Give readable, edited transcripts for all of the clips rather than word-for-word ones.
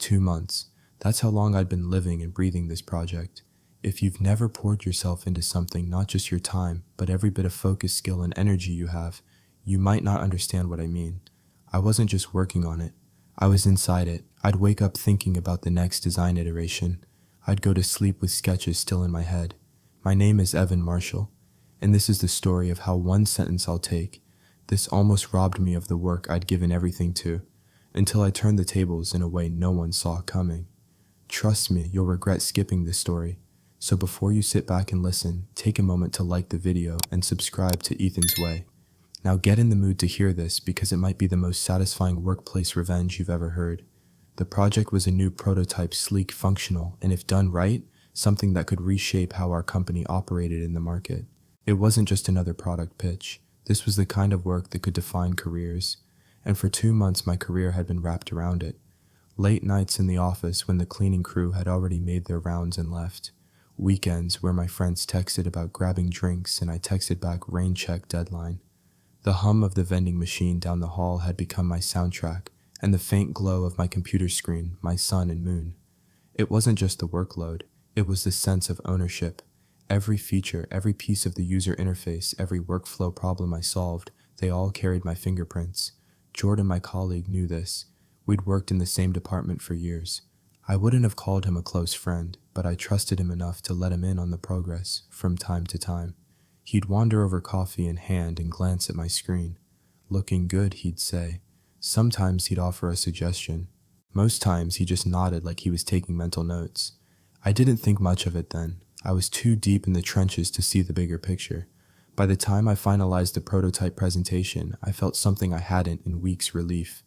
2 months. That's how long I'd been living and breathing this project. If you've never poured yourself into something, not just your time, but every bit of focus, skill, and energy you have, you might not understand what I mean. I wasn't just working on it. I was inside it. I'd wake up thinking about the next design iteration. I'd go to sleep with sketches still in my head. My name is Evan Marshall, and this is the story of how one sentence I'll take. This almost robbed me of the work I'd given everything to, until I turned the tables in a way no one saw coming. Trust me, you'll regret skipping this story. So before you sit back and listen, take a moment to like the video and subscribe to Ethan's Way. Now get in the mood to hear this because it might be the most satisfying workplace revenge you've ever heard. The project was a new prototype, sleek, functional, and if done right, something that could reshape how our company operated in the market. It wasn't just another product pitch. This was the kind of work that could define careers. And for 2 months my career had been wrapped around it. Late nights in the office when the cleaning crew had already made their rounds and left. Weekends where my friends texted about grabbing drinks and I texted back rain check deadline. The hum of the vending machine down the hall had become my soundtrack, and the faint glow of my computer screen, my sun and moon. It wasn't just the workload, it was the sense of ownership. Every feature, every piece of the user interface, every workflow problem I solved, they all carried my fingerprints. Jordan, my colleague, knew this. We'd worked in the same department for years. I wouldn't have called him a close friend, but I trusted him enough to let him in on the progress from time to time. He'd wander over coffee in hand and glance at my screen. Looking good, he'd say. Sometimes he'd offer a suggestion. Most times he just nodded like he was taking mental notes. I didn't think much of it then. I was too deep in the trenches to see the bigger picture. By the time I finalized the prototype presentation, I felt something I hadn't in weeks: relief.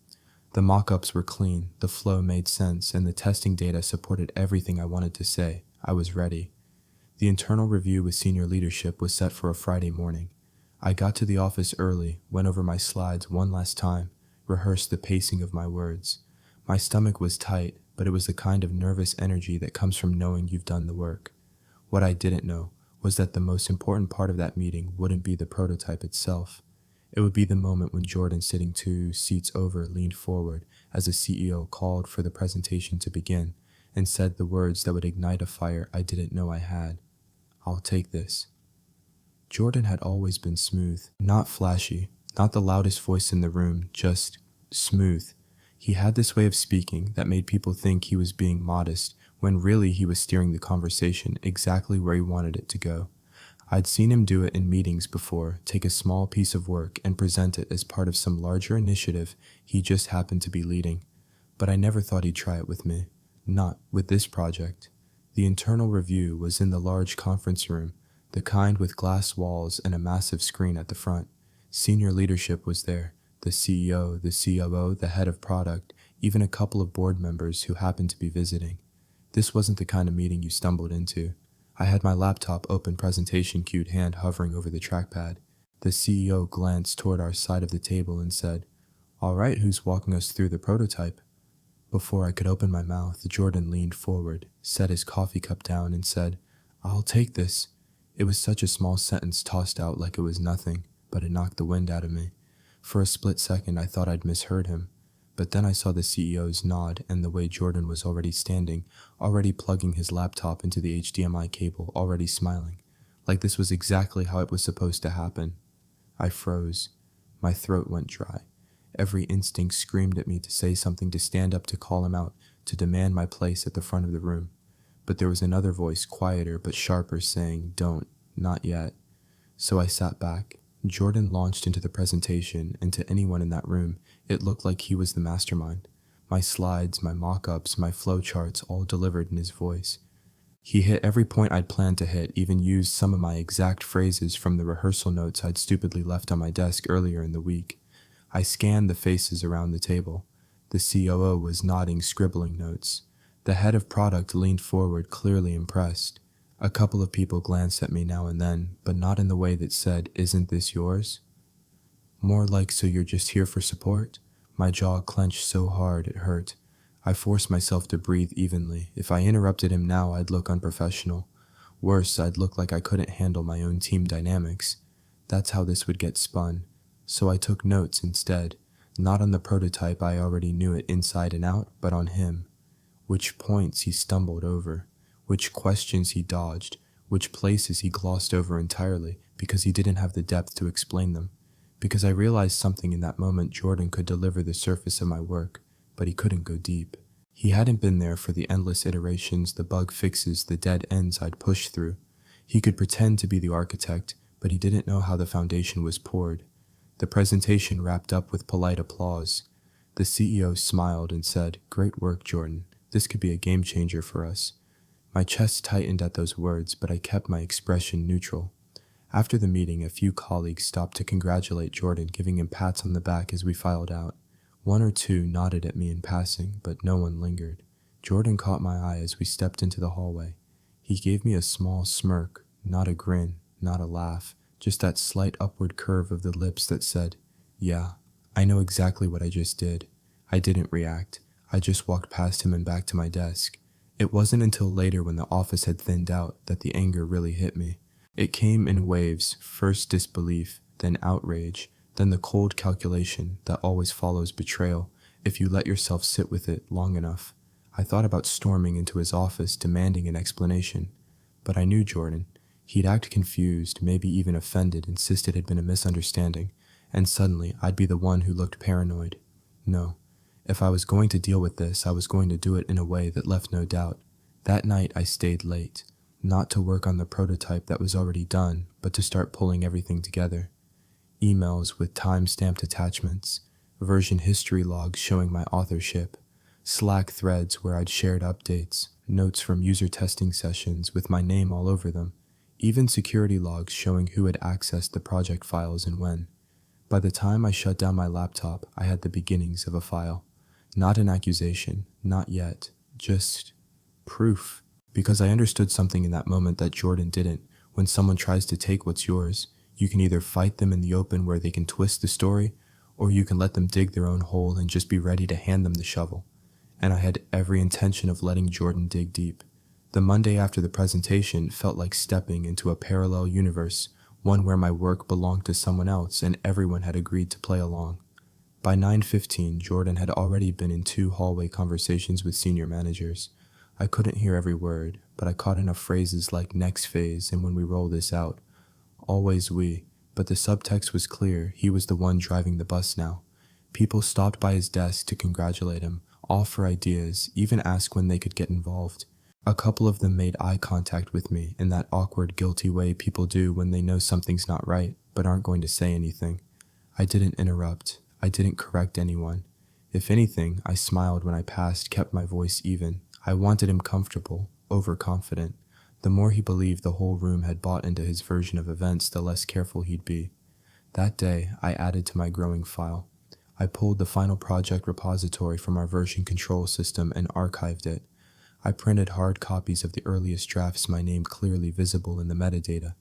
The mock-ups were clean, the flow made sense, and the testing data supported everything I wanted to say. I was ready. The internal review with senior leadership was set for a Friday morning. I got to the office early, went over my slides one last time, rehearsed the pacing of my words. My stomach was tight, but it was the kind of nervous energy that comes from knowing you've done the work. What I didn't know was that the most important part of that meeting wouldn't be the prototype itself. It would be the moment when Jordan, sitting 2 seats over, leaned forward as the CEO called for the presentation to begin and said the words that would ignite a fire I didn't know I had. "I'll take this." Jordan had always been smooth, not flashy, not the loudest voice in the room, just smooth. He had this way of speaking that made people think he was being modest, when really he was steering the conversation exactly where he wanted it to go. I'd seen him do it in meetings before, take a small piece of work and present it as part of some larger initiative he just happened to be leading. But I never thought he'd try it with me. Not with this project. The internal review was in the large conference room, the kind with glass walls and a massive screen at the front. Senior leadership was there, the CEO, the COO, the head of product, even a couple of board members who happened to be visiting. This wasn't the kind of meeting you stumbled into. I had my laptop open, presentation queued, hand hovering over the trackpad. The CEO glanced toward our side of the table and said, "All right, who's walking us through the prototype?" Before I could open my mouth, Jordan leaned forward, set his coffee cup down and said, "I'll take this." It was such a small sentence tossed out like it was nothing, but it knocked the wind out of me. For a split second I thought I'd misheard him, but then I saw the CEO's nod and the way Jordan was already standing, already plugging his laptop into the HDMI cable, already smiling, like this was exactly how it was supposed to happen. I froze. My throat went dry. Every instinct screamed at me to say something, to stand up, to call him out, to demand my place at the front of the room. But there was another voice, quieter but sharper, saying, "Don't, not yet." So I sat back. Jordan launched into the presentation, and to anyone in that room, it looked like he was the mastermind. My slides, my mock-ups, my flowcharts, all delivered in his voice. He hit every point I'd planned to hit, even used some of my exact phrases from the rehearsal notes I'd stupidly left on my desk earlier in the week. I scanned the faces around the table. The COO was nodding, scribbling notes. The head of product leaned forward, clearly impressed. A couple of people glanced at me now and then, but not in the way that said, "Isn't this yours?" More like, "So you're just here for support?" My jaw clenched so hard it hurt. I forced myself to breathe evenly. If I interrupted him now, I'd look unprofessional. Worse, I'd look like I couldn't handle my own team dynamics. That's how this would get spun. So I took notes instead, not on the prototype, I already knew it inside and out, but on him. which points he stumbled over, which questions he dodged, which places he glossed over entirely because he didn't have the depth to explain them. Because I realized something in that moment. Jordan could deliver the surface of my work, but he couldn't go deep. He hadn't been there for the endless iterations, the bug fixes, the dead ends I'd pushed through. He could pretend to be the architect, but he didn't know how the foundation was poured. The presentation wrapped up with polite applause. The CEO smiled and said, "Great work, Jordan. This could be a game changer for us." My chest tightened at those words, but I kept my expression neutral. After the meeting, a few colleagues stopped to congratulate Jordan, giving him pats on the back as we filed out. One or two nodded at me in passing, but no one lingered. Jordan caught my eye as we stepped into the hallway. He gave me a small smirk, not a grin, not a laugh, just that slight upward curve of the lips that said, "Yeah, I know exactly what I just did." I didn't react. I just walked past him and back to my desk. It wasn't until later, when the office had thinned out, that the anger really hit me. It came in waves, first disbelief, then outrage, then the cold calculation that always follows betrayal if you let yourself sit with it long enough. I thought about storming into his office, demanding an explanation. But I knew Jordan. He'd act confused, maybe even offended, insist it had been a misunderstanding, and suddenly I'd be the one who looked paranoid. No. If I was going to deal with this, I was going to do it in a way that left no doubt. That night I stayed late, not to work on the prototype that was already done, but to start pulling everything together. Emails with time-stamped attachments, version history logs showing my authorship, Slack threads where I'd shared updates, notes from user testing sessions with my name all over them, even security logs showing who had accessed the project files and when. By the time I shut down my laptop, I had the beginnings of a file. Not an accusation, not yet, just proof. Because I understood something in that moment that Jordan didn't. When someone tries to take what's yours, you can either fight them in the open where they can twist the story, or you can let them dig their own hole and just be ready to hand them the shovel. And I had every intention of letting Jordan dig deep. The Monday after the presentation felt like stepping into a parallel universe, one where my work belonged to someone else and everyone had agreed to play along. By 9:15, Jordan had already been in 2 hallway conversations with senior managers. I couldn't hear every word, but I caught enough phrases like "next phase" and "when we roll this out." Always we, but the subtext was clear. He was the one driving the bus now. People stopped by his desk to congratulate him, offer ideas, even ask when they could get involved. A couple of them made eye contact with me in that awkward, guilty way people do when they know something's not right, but aren't going to say anything. I didn't interrupt. I didn't correct anyone. If anything, I smiled when I passed, kept my voice even. I wanted him comfortable, overconfident. The more he believed the whole room had bought into his version of events, the less careful he'd be. That day, I added to my growing file. I pulled the final project repository from our version control system and archived it. I printed hard copies of the earliest drafts, my name clearly visible in the metadata.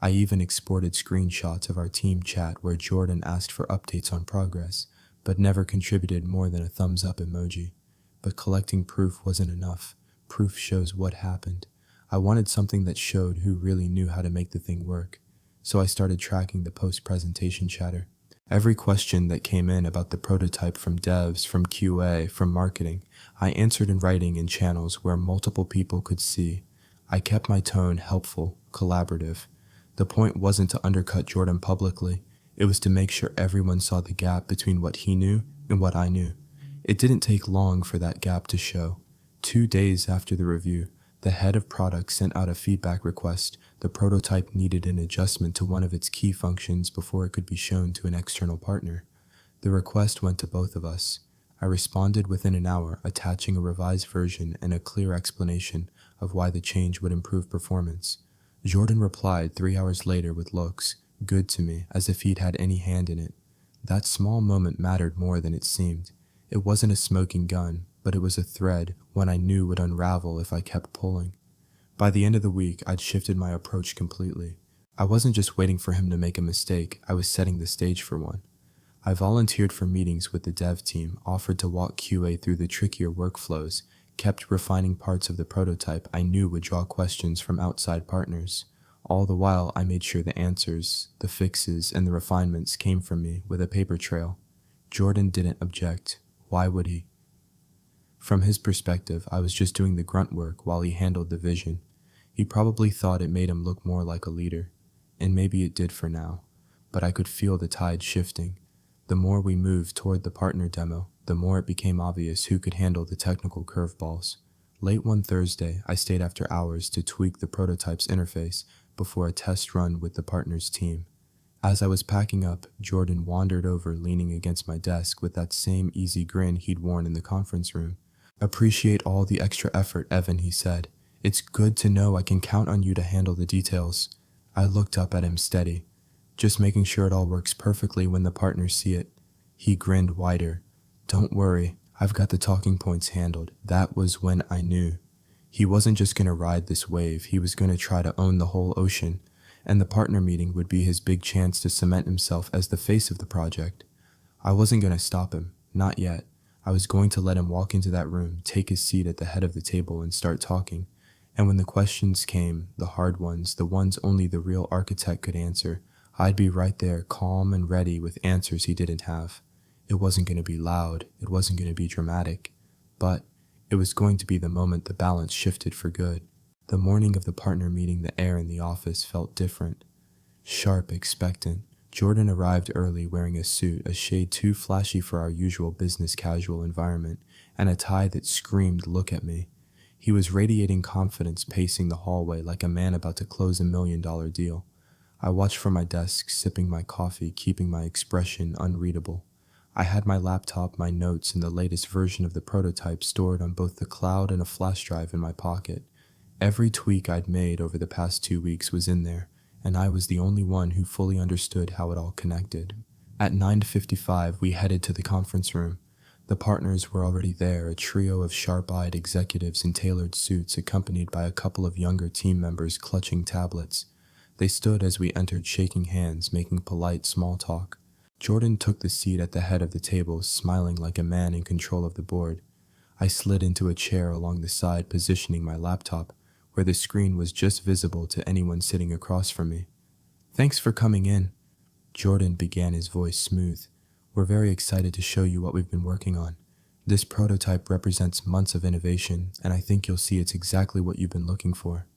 I even exported screenshots of our team chat where Jordan asked for updates on progress, but never contributed more than a thumbs up emoji. But collecting proof wasn't enough. Proof shows what happened. I wanted something that showed who really knew how to make the thing work. So I started tracking the post-presentation chatter. Every question that came in about the prototype from devs, from QA, from marketing, I answered in writing in channels where multiple people could see. I kept my tone helpful, collaborative. The point wasn't to undercut Jordan publicly. It was to make sure everyone saw the gap between what he knew and what I knew. It didn't take long for that gap to show. 2 days after the review, the head of product sent out a feedback request. The prototype needed an adjustment to one of its key functions before it could be shown to an external partner. The request went to both of us. I responded within an hour, attaching a revised version and a clear explanation of why the change would improve performance. Jordan replied 3 hours later with looks, good to me, as if he'd had any hand in it. That small moment mattered more than it seemed. It wasn't a smoking gun, but it was a thread, one I knew would unravel if I kept pulling. By the end of the week, I'd shifted my approach completely. I wasn't just waiting for him to make a mistake, I was setting the stage for one. I volunteered for meetings with the dev team, offered to walk QA through the trickier workflows, kept refining parts of the prototype I knew would draw questions from outside partners. All the while, I made sure the answers, the fixes, and the refinements came from me with a paper trail. Jordan didn't object. Why would he? From his perspective, I was just doing the grunt work while he handled the vision. He probably thought it made him look more like a leader, and maybe it did for now, but I could feel the tide shifting. The more we moved toward the partner demo, the more it became obvious who could handle the technical curveballs. Late one Thursday, I stayed after hours to tweak the prototype's interface before a test run with the partner's team. As I was packing up, Jordan wandered over, leaning against my desk with that same easy grin he'd worn in the conference room. "Appreciate all the extra effort, Evan," he said. "It's good to know I can count on you to handle the details." I looked up at him steady, just making sure it all works perfectly when the partners see it. He grinned wider. "Don't worry, I've got the talking points handled." That was when I knew. He wasn't just going to ride this wave, he was going to try to own the whole ocean, and the partner meeting would be his big chance to cement himself as the face of the project. I wasn't going to stop him, not yet. I was going to let him walk into that room, take his seat at the head of the table, and start talking. And when the questions came, the hard ones, the ones only the real architect could answer, I'd be right there, calm and ready with answers he didn't have. It wasn't going to be loud, it wasn't going to be dramatic, but it was going to be the moment the balance shifted for good. The morning of the partner meeting, the air in the office felt different. Sharp, expectant. Jordan arrived early wearing a suit, a shade too flashy for our usual business casual environment, and a tie that screamed, "Look at me." He was radiating confidence, pacing the hallway like a man about to close $1 million deal. I watched from my desk, sipping my coffee, keeping my expression unreadable. I had my laptop, my notes, and the latest version of the prototype stored on both the cloud and a flash drive in my pocket. Every tweak I'd made over the past 2 weeks was in there, and I was the only one who fully understood how it all connected. At 9:55, we headed to the conference room. The partners were already there, a trio of sharp-eyed executives in tailored suits, accompanied by a couple of younger team members clutching tablets. They stood as we entered, shaking hands, making polite small talk. Jordan took the seat at the head of the table, smiling like a man in control of the board. I slid into a chair along the side, positioning my laptop, where the screen was just visible to anyone sitting across from me. "Thanks for coming in." Jordan began, his voice smooth. "We're very excited to show you what we've been working on. This prototype represents months of innovation, and I think you'll see it's exactly what you've been looking for."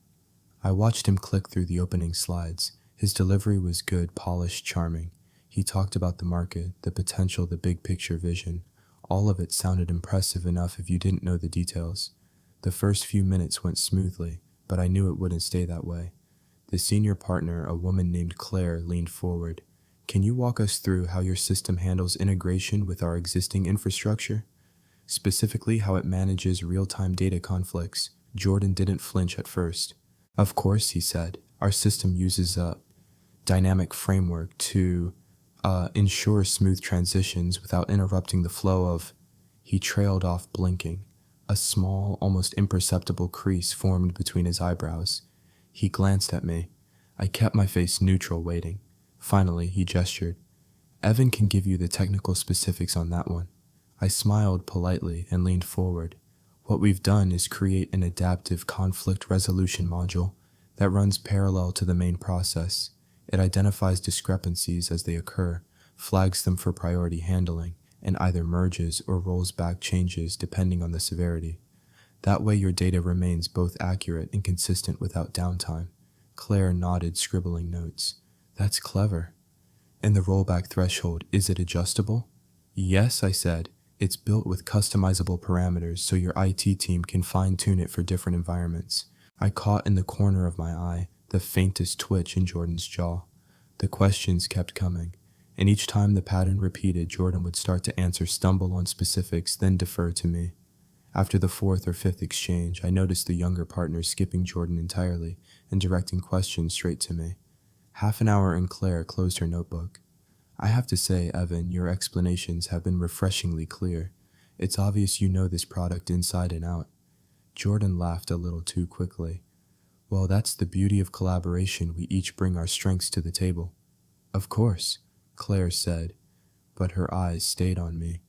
I watched him click through the opening slides. His delivery was good, polished, charming. He talked about the market, the potential, the big picture vision. All of it sounded impressive enough if you didn't know the details. The first few minutes went smoothly, but I knew it wouldn't stay that way. The senior partner, a woman named Claire, leaned forward. "Can you walk us through how your system handles integration with our existing infrastructure? Specifically, how it manages real-time data conflicts?" Jordan didn't flinch at first. "Of course," he said. "Our system uses a dynamic framework to ensure smooth transitions without interrupting the flow of..." He trailed off, blinking. A small, almost imperceptible crease formed between his eyebrows. He glanced at me. I kept my face neutral, waiting. Finally, he gestured. "Evan can give you the technical specifics on that one." I smiled politely and leaned forward. "What we've done is create an adaptive conflict resolution module that runs parallel to the main process. It identifies discrepancies as they occur, flags them for priority handling, and either merges or rolls back changes depending on the severity. That way your data remains both accurate and consistent without downtime." Claire nodded, scribbling notes. "That's clever." "And the rollback threshold, is it adjustable?" "Yes," I said. "It's built with customizable parameters so your IT team can fine-tune it for different environments." I caught in the corner of my eye the faintest twitch in Jordan's jaw. The questions kept coming, and each time the pattern repeated, Jordan would start to answer, stumble on specifics, then defer to me. After the fourth or fifth exchange, I noticed the younger partner skipping Jordan entirely and directing questions straight to me. Half an hour and Claire closed her notebook. "I have to say, Evan, your explanations have been refreshingly clear. It's obvious you know this product inside and out." Jordan laughed a little too quickly. "Well, that's the beauty of collaboration. We each bring our strengths to the table." "Of course," Claire said, but her eyes stayed on me.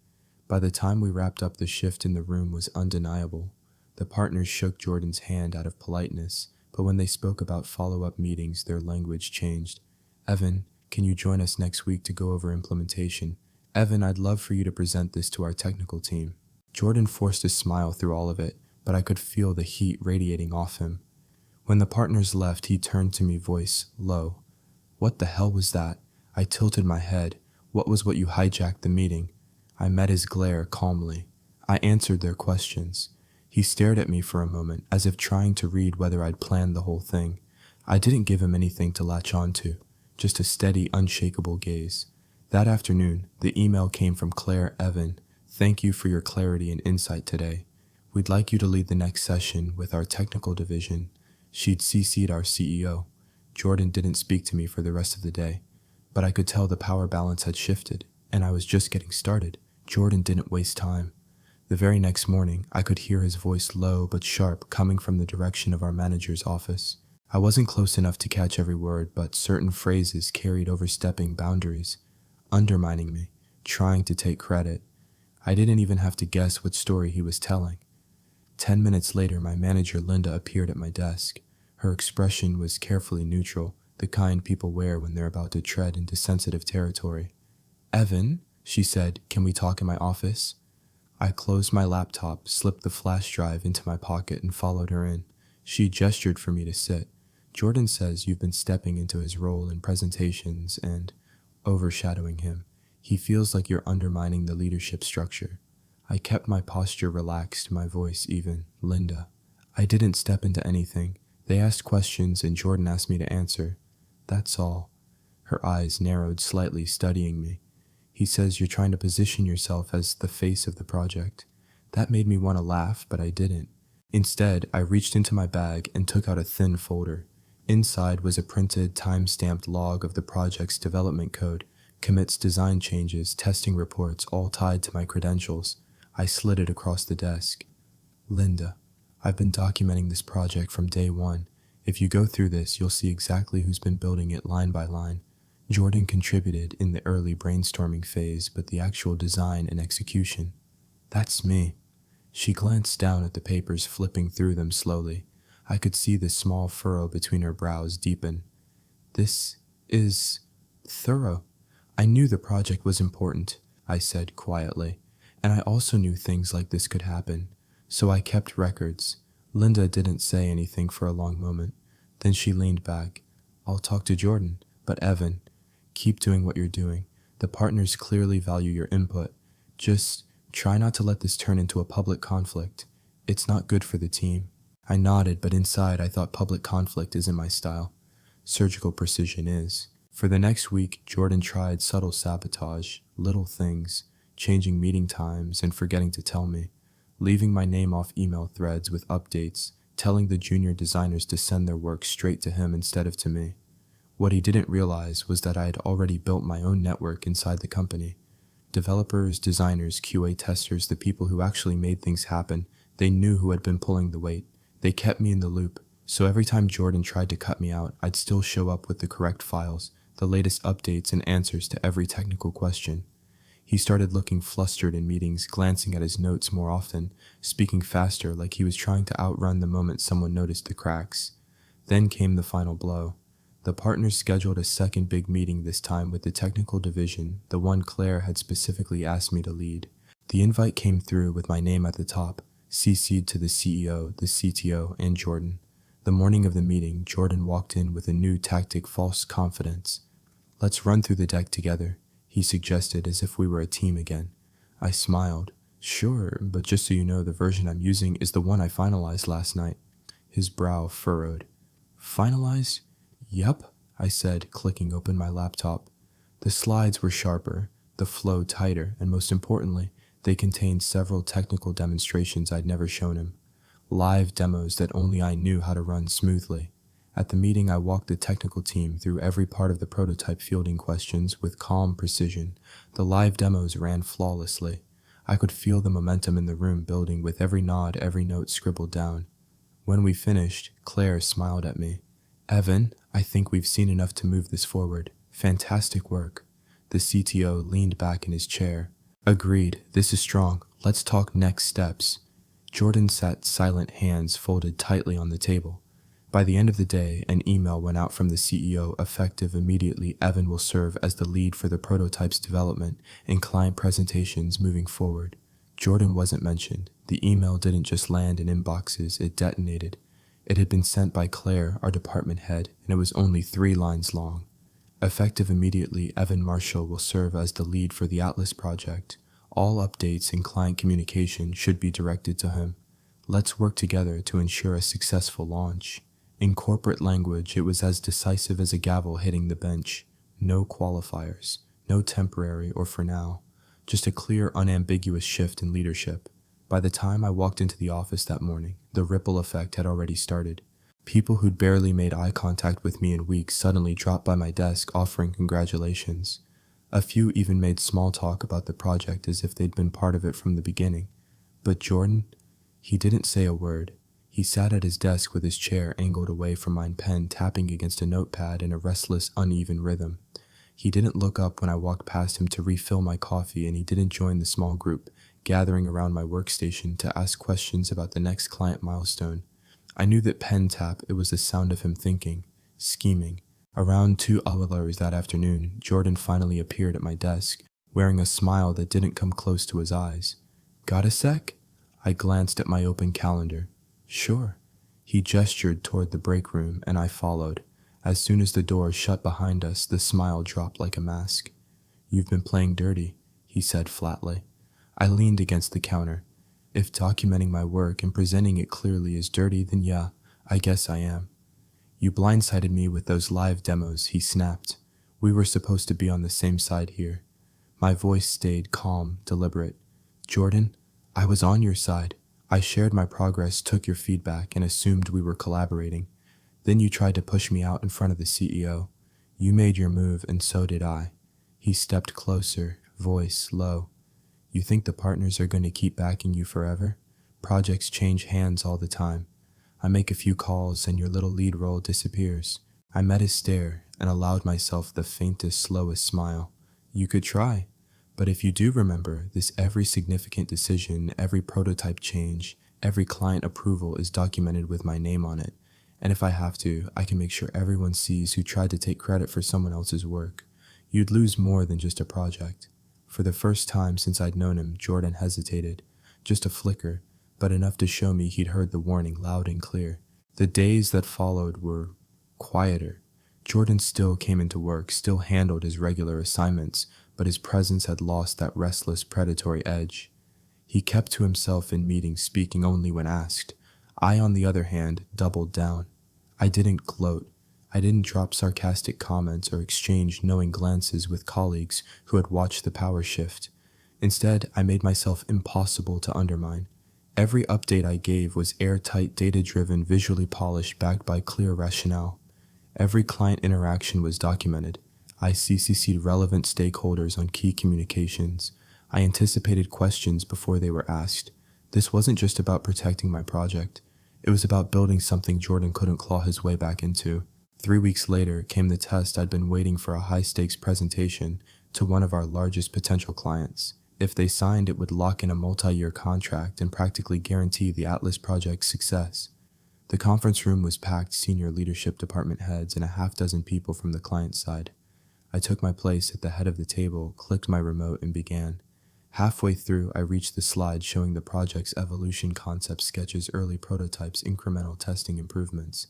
By the time we wrapped up, the shift in the room was undeniable. The partners shook Jordan's hand out of politeness, but when they spoke about follow-up meetings, their language changed. "Evan, can you join us next week to go over implementation? Evan, I'd love for you to present this to our technical team." Jordan forced a smile through all of it, but I could feel the heat radiating off him. When the partners left, he turned to me, voice low. What the hell was that? I tilted my head. What was what you hijacked the meeting? I met his glare calmly. I answered their questions. He stared at me for a moment, as if trying to read whether I'd planned the whole thing. I didn't give him anything to latch onto, just a steady, unshakable gaze. That afternoon, the email came from Claire Evan. Thank you for your clarity and insight today. We'd like you to lead the next session with our technical division. She'd CC'd our CEO. Jordan didn't speak to me for the rest of the day, but I could tell the power balance had shifted, and I was just getting started. Jordan didn't waste time. The very next morning, I could hear his voice low but sharp coming from the direction of our manager's office. I wasn't close enough to catch every word, but certain phrases carried overstepping boundaries, undermining me, trying to take credit. I didn't even have to guess what story he was telling. 10 minutes later, my manager Linda appeared at my desk. Her expression was carefully neutral, the kind people wear when they're about to tread into sensitive territory. Evan, she said, can we talk in my office? I closed my laptop, slipped the flash drive into my pocket, and followed her in. She gestured for me to sit. Jordan says you've been stepping into his role in presentations and overshadowing him. He feels like you're undermining the leadership structure. I kept my posture relaxed, my voice even. Linda. I didn't step into anything. They asked questions and Jordan asked me to answer. That's all. Her eyes narrowed slightly, studying me. He says you're trying to position yourself as the face of the project. That made me want to laugh, but I didn't. Instead, I reached into my bag and took out a thin folder. Inside was a printed, time-stamped log of the project's development code, commits, design changes, testing reports, all tied to my credentials. I slid it across the desk. Linda, I've been documenting this project from day one. If you go through this, you'll see exactly who's been building it line by line. Jordan contributed in the early brainstorming phase, but the actual design and execution, that's me. She glanced down at the papers, flipping through them slowly. I could see the small furrow between her brows deepen. This is thorough. I knew the project was important, I said quietly, and I also knew things like this could happen, so I kept records. Linda didn't say anything for a long moment. Then she leaned back. I'll talk to Jordan, but Evan, keep doing what you're doing. The partners clearly value your input. Just try not to let this turn into a public conflict. It's not good for the team. I nodded, but inside I thought public conflict isn't my style. Surgical precision is. For the next week, Jordan tried subtle sabotage, little things, changing meeting times and forgetting to tell me, leaving my name off email threads with updates, telling the junior designers to send their work straight to him instead of to me. What he didn't realize was that I had already built my own network inside the company. Developers, designers, QA testers, the people who actually made things happen, they knew who had been pulling the weight. They kept me in the loop, so every time Jordan tried to cut me out, I'd still show up with the correct files, the latest updates and answers to every technical question. He started looking flustered in meetings, glancing at his notes more often, speaking faster like he was trying to outrun the moment someone noticed the cracks. Then came the final blow. The partners scheduled a second big meeting, this time with the technical division, the one Claire had specifically asked me to lead. The invite came through with my name at the top, CC'd to the CEO, the CTO, and Jordan. The morning of the meeting, Jordan walked in with a new tactic, false confidence. Let's run through the deck together, he suggested, as if we were a team again. I smiled. Sure, but just so you know, the version I'm using is the one I finalized last night. His brow furrowed. Finalized? Yep, I said, clicking open my laptop. The slides were sharper, the flow tighter, and most importantly, they contained several technical demonstrations I'd never shown him. Live demos that only I knew how to run smoothly. At the meeting, I walked the technical team through every part of the prototype fielding questions with calm precision. The live demos ran flawlessly. I could feel the momentum in the room building with every nod, every note scribbled down. When we finished, Claire smiled at me. Evan, I think we've seen enough to move this forward. Fantastic work. The CTO leaned back in his chair. Agreed, this is strong. Let's talk next steps. Jordan sat silent, hands folded tightly on the table. By the end of the day, an email went out from the CEO, effective immediately. Evan will serve as the lead for the prototype's development and client presentations moving forward. Jordan wasn't mentioned. The email didn't just land in inboxes, it detonated. It had been sent by Claire, our department head, and it was only 3 lines long. Effective immediately, Evan Marshall will serve as the lead for the Atlas project. All updates and client communication should be directed to him. Let's work together to ensure a successful launch. In corporate language, it was as decisive as a gavel hitting the bench. No qualifiers, no temporary or for now, just a clear, unambiguous shift in leadership. By the time I walked into the office that morning, the ripple effect had already started. People who'd barely made eye contact with me in weeks suddenly dropped by my desk offering congratulations. A few even made small talk about the project as if they'd been part of it from the beginning. But Jordan, he didn't say a word. He sat at his desk with his chair angled away from my pen, tapping against a notepad in a restless, uneven rhythm. He didn't look up when I walked past him to refill my coffee, and he didn't join the small group gathering around my workstation to ask questions about the next client milestone. I knew that pen tap, it was the sound of him thinking, scheming. Around 2 hours that afternoon, Jordan finally appeared at my desk, wearing a smile that didn't come close to his eyes. Got a sec? I glanced at my open calendar. Sure. He gestured toward the break room, and I followed. As soon as the door shut behind us, the smile dropped like a mask. You've been playing dirty, he said flatly. I leaned against the counter. If documenting my work and presenting it clearly is dirty, then yeah, I guess I am. You blindsided me with those live demos, he snapped. We were supposed to be on the same side here. My voice stayed calm, deliberate. Jordan, I was on your side. I shared my progress, took your feedback, and assumed we were collaborating. Then you tried to push me out in front of the CEO. You made your move, and so did I. He stepped closer, voice low. You think the partners are going to keep backing you forever? Projects change hands all the time. I make a few calls and your little lead role disappears. I met his stare and allowed myself the faintest, slowest smile. You could try. But if you do remember, every significant decision, every prototype change, every client approval is documented with my name on it. And if I have to, I can make sure everyone sees who tried to take credit for someone else's work. You'd lose more than just a project. For the first time since I'd known him, Jordan hesitated. Just a flicker, but enough to show me he'd heard the warning loud and clear. The days that followed were quieter. Jordan still came into work, still handled his regular assignments, but his presence had lost that restless, predatory edge. He kept to himself in meetings, speaking only when asked. I, on the other hand, doubled down. I didn't gloat. I didn't drop sarcastic comments or exchange knowing glances with colleagues who had watched the power shift. Instead, I made myself impossible to undermine. Every update I gave was airtight, data-driven, visually polished, backed by clear rationale. Every client interaction was documented. I CC'd relevant stakeholders on key communications. I anticipated questions before they were asked. This wasn't just about protecting my project. It was about building something Jordan couldn't claw his way back into. 3 weeks later came the test I'd been waiting for, a high-stakes presentation to one of our largest potential clients. If they signed, it would lock in a multi-year contract and practically guarantee the Atlas project's success. The conference room was packed, senior leadership department heads and a half-dozen people from the client side. I took my place at the head of the table, clicked my remote, and began. Halfway through, I reached the slide showing the project's evolution concept sketches, early prototypes, incremental testing improvements.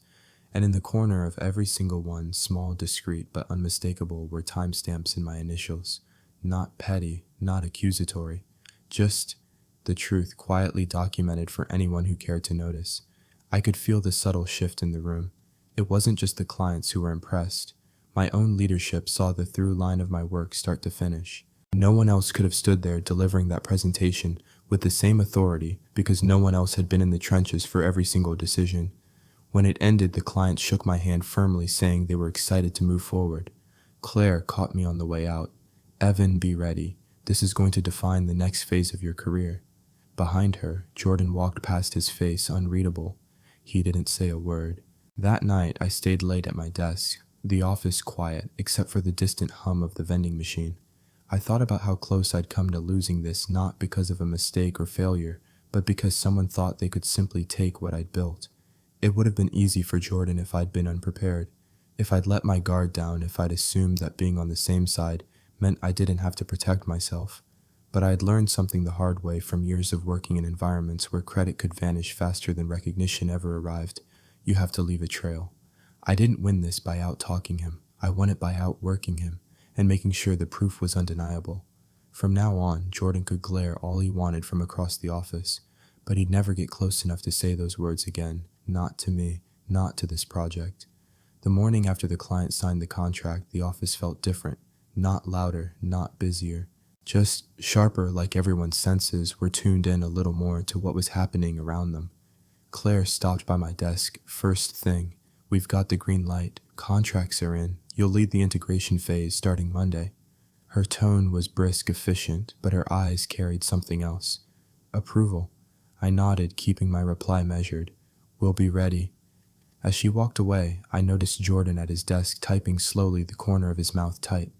And in the corner of every single one, small, discreet, but unmistakable, were timestamps in my initials. Not petty, not accusatory. Just the truth quietly documented for anyone who cared to notice. I could feel the subtle shift in the room. It wasn't just the clients who were impressed. My own leadership saw the through line of my work start to finish. No one else could have stood there delivering that presentation with the same authority because no one else had been in the trenches for every single decision. When it ended, the clients shook my hand firmly, saying they were excited to move forward. Claire caught me on the way out. Evan, be ready. This is going to define the next phase of your career. Behind her, Jordan walked past, his face unreadable. He didn't say a word. That night, I stayed late at my desk, the office quiet, except for the distant hum of the vending machine. I thought about how close I'd come to losing this, not because of a mistake or failure, but because someone thought they could simply take what I'd built. It would have been easy for Jordan if I'd been unprepared, if I'd let my guard down, if I'd assumed that being on the same side meant I didn't have to protect myself. But I had learned something the hard way from years of working in environments where credit could vanish faster than recognition ever arrived. You have to leave a trail. I didn't win this by out-talking him. I won it by outworking him and making sure the proof was undeniable. From now on, Jordan could glare all he wanted from across the office, but he'd never get close enough to say those words again. Not to me, not to this project. The morning after the client signed the contract, the office felt different. Not louder, not busier. Just sharper, like everyone's senses were tuned in a little more to what was happening around them. Claire stopped by my desk. First thing, we've got the green light. Contracts are in. You'll lead the integration phase starting Monday. Her tone was brisk, efficient, but her eyes carried something else. Approval. I nodded, keeping my reply measured. We'll be ready. As she walked away, I noticed Jordan at his desk typing slowly, the corner of his mouth tight.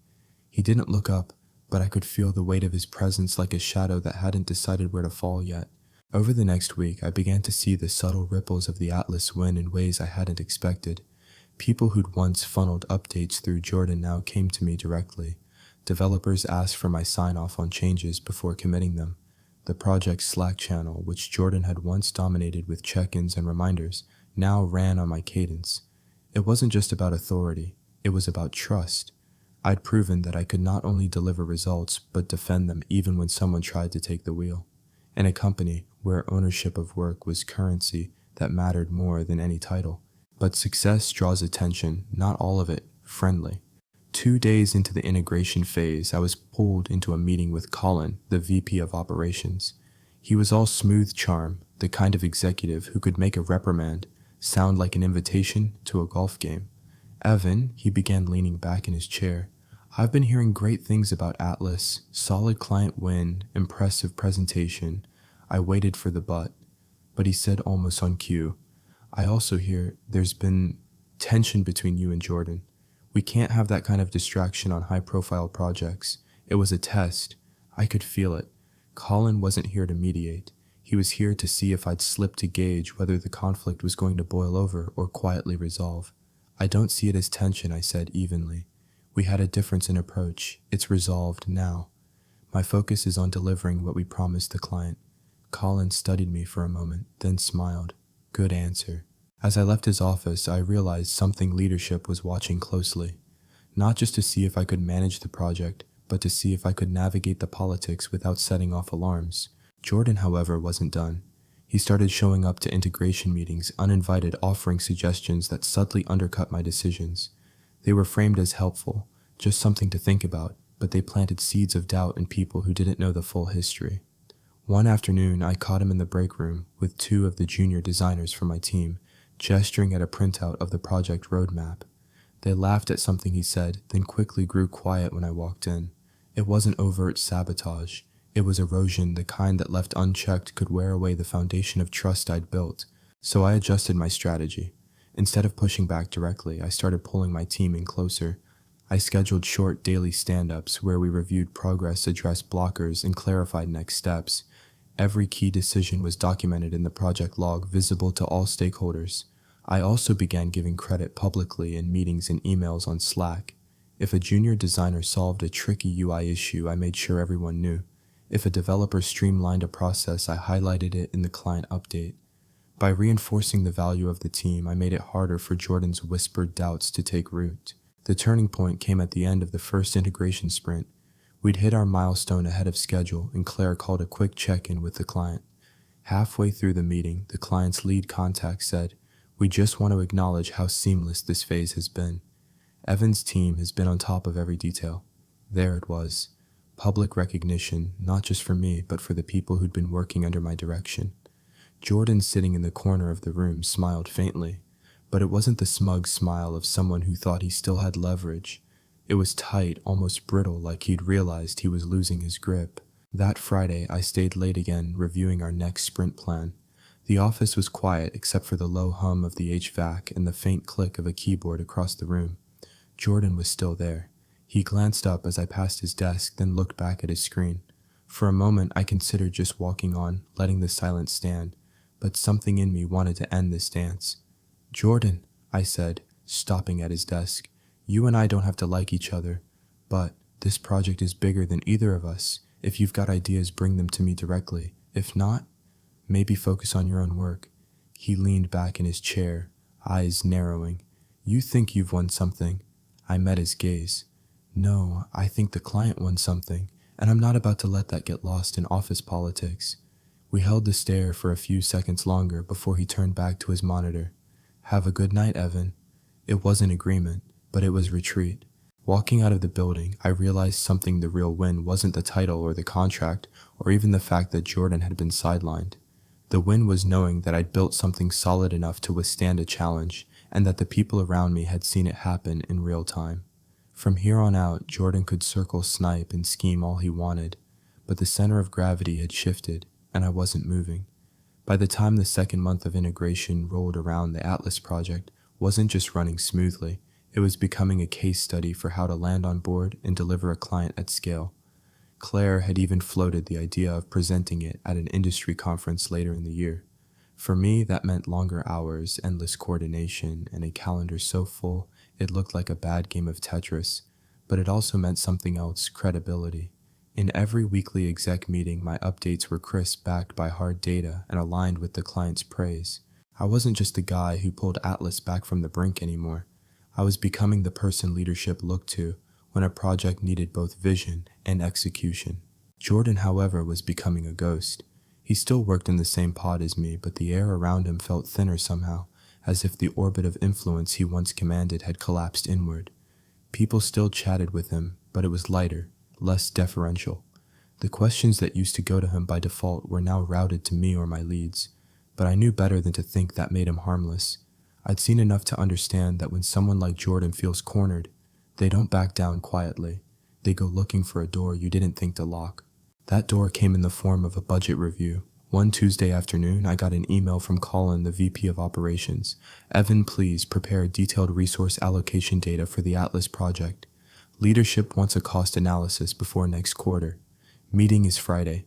He didn't look up, but I could feel the weight of his presence like a shadow that hadn't decided where to fall yet. Over the next week, I began to see the subtle ripples of the Atlas win in ways I hadn't expected. People who'd once funneled updates through Jordan now came to me directly. Developers asked for my sign-off on changes before committing them. The project's Slack channel, which Jordan had once dominated with check-ins and reminders, now ran on my cadence. It wasn't just about authority, it was about trust. I'd proven that I could not only deliver results, but defend them even when someone tried to take the wheel. In a company where ownership of work was currency that mattered more than any title. But success draws attention, not all of it friendly. 2 days into the integration phase, I was pulled into a meeting with Colin, the VP of Operations. He was all smooth charm, the kind of executive who could make a reprimand sound like an invitation to a golf game. Evan, he began leaning back in his chair. I've been hearing great things about Atlas. Solid client win, impressive presentation. I waited for the but he said almost on cue, I also hear there's been tension between you and Jordan. We can't have that kind of distraction on high-profile projects. It was a test. I could feel it. Colin wasn't here to mediate. He was here to see if I'd slip to gauge whether the conflict was going to boil over or quietly resolve. I don't see it as tension, I said evenly. We had a difference in approach. It's resolved now. My focus is on delivering what we promised the client. Colin studied me for a moment, then smiled. Good answer. As I left his office, I realized something leadership was watching closely. Not just to see if I could manage the project, but to see if I could navigate the politics without setting off alarms. Jordan, however, wasn't done. He started showing up to integration meetings, uninvited, offering suggestions that subtly undercut my decisions. They were framed as helpful, just something to think about, but they planted seeds of doubt in people who didn't know the full history. One afternoon, I caught him in the break room with 2 of the junior designers from my team, gesturing at a printout of the project roadmap. They laughed at something he said, then quickly grew quiet when I walked in. It wasn't overt sabotage. It was erosion, the kind that left unchecked could wear away the foundation of trust I'd built. So I adjusted my strategy. Instead of pushing back directly, I started pulling my team in closer. I scheduled short daily stand-ups where we reviewed progress, addressed blockers, and clarified next steps. Every key decision was documented in the project log, visible to all stakeholders. I also began giving credit publicly in meetings and emails on Slack. If a junior designer solved a tricky UI issue, I made sure everyone knew. If a developer streamlined a process, I highlighted it in the client update. By reinforcing the value of the team, I made it harder for Jordan's whispered doubts to take root. The turning point came at the end of the first integration sprint. We'd hit our milestone ahead of schedule, and Claire called a quick check-in with the client. Halfway through the meeting, the client's lead contact said, "We just want to acknowledge how seamless this phase has been. Evan's team has been on top of every detail." There it was. Public recognition, not just for me, but for the people who'd been working under my direction. Jordan, sitting in the corner of the room, smiled faintly, but it wasn't the smug smile of someone who thought he still had leverage. It was tight, almost brittle, like he'd realized he was losing his grip. That Friday, I stayed late again, reviewing our next sprint plan. The office was quiet except for the low hum of the HVAC and the faint click of a keyboard across the room. Jordan was still there. He glanced up as I passed his desk, then looked back at his screen. For a moment, I considered just walking on, letting the silence stand, but something in me wanted to end this dance. "Jordan," I said, stopping at his desk, "you and I don't have to like each other, but this project is bigger than either of us. If you've got ideas, bring them to me directly. If not, maybe focus on your own work." He leaned back in his chair, eyes narrowing. "You think you've won something." I met his gaze. "No, I think the client won something, and I'm not about to let that get lost in office politics." We held the stare for a few seconds longer before he turned back to his monitor. "Have a good night, Evan." It wasn't agreement, but it was retreat. Walking out of the building, I realized something. The real win wasn't the title or the contract, or even the fact that Jordan had been sidelined. The win was knowing that I'd built something solid enough to withstand a challenge, and that the people around me had seen it happen in real time. From here on out, Jordan could circle, snipe, and scheme all he wanted, but the center of gravity had shifted, and I wasn't moving. By the time the second month of integration rolled around, the Atlas project wasn't just running smoothly, it was becoming a case study for how to land on board and deliver a client at scale. Claire had even floated the idea of presenting it at an industry conference later in the year. For me, that meant longer hours, endless coordination, and a calendar so full it looked like a bad game of Tetris. But it also meant something else: credibility. In every weekly exec meeting, my updates were crisp, backed by hard data, and aligned with the client's praise. I wasn't just the guy who pulled Atlas back from the brink anymore. I was becoming the person leadership looked to when a project needed both vision and execution. Jordan, however, was becoming a ghost. He still worked in the same pod as me, but the air around him felt thinner somehow, as if the orbit of influence he once commanded had collapsed inward. People still chatted with him, but it was lighter, less deferential. The questions that used to go to him by default were now routed to me or my leads, but I knew better than to think that made him harmless. I'd seen enough to understand that when someone like Jordan feels cornered, they don't back down quietly. They go looking for a door you didn't think to lock. That door came in the form of a budget review. One Tuesday afternoon, I got an email from Colin, the VP of Operations. "Evan, please prepare detailed resource allocation data for the Atlas project. Leadership wants a cost analysis before next quarter. Meeting is Friday."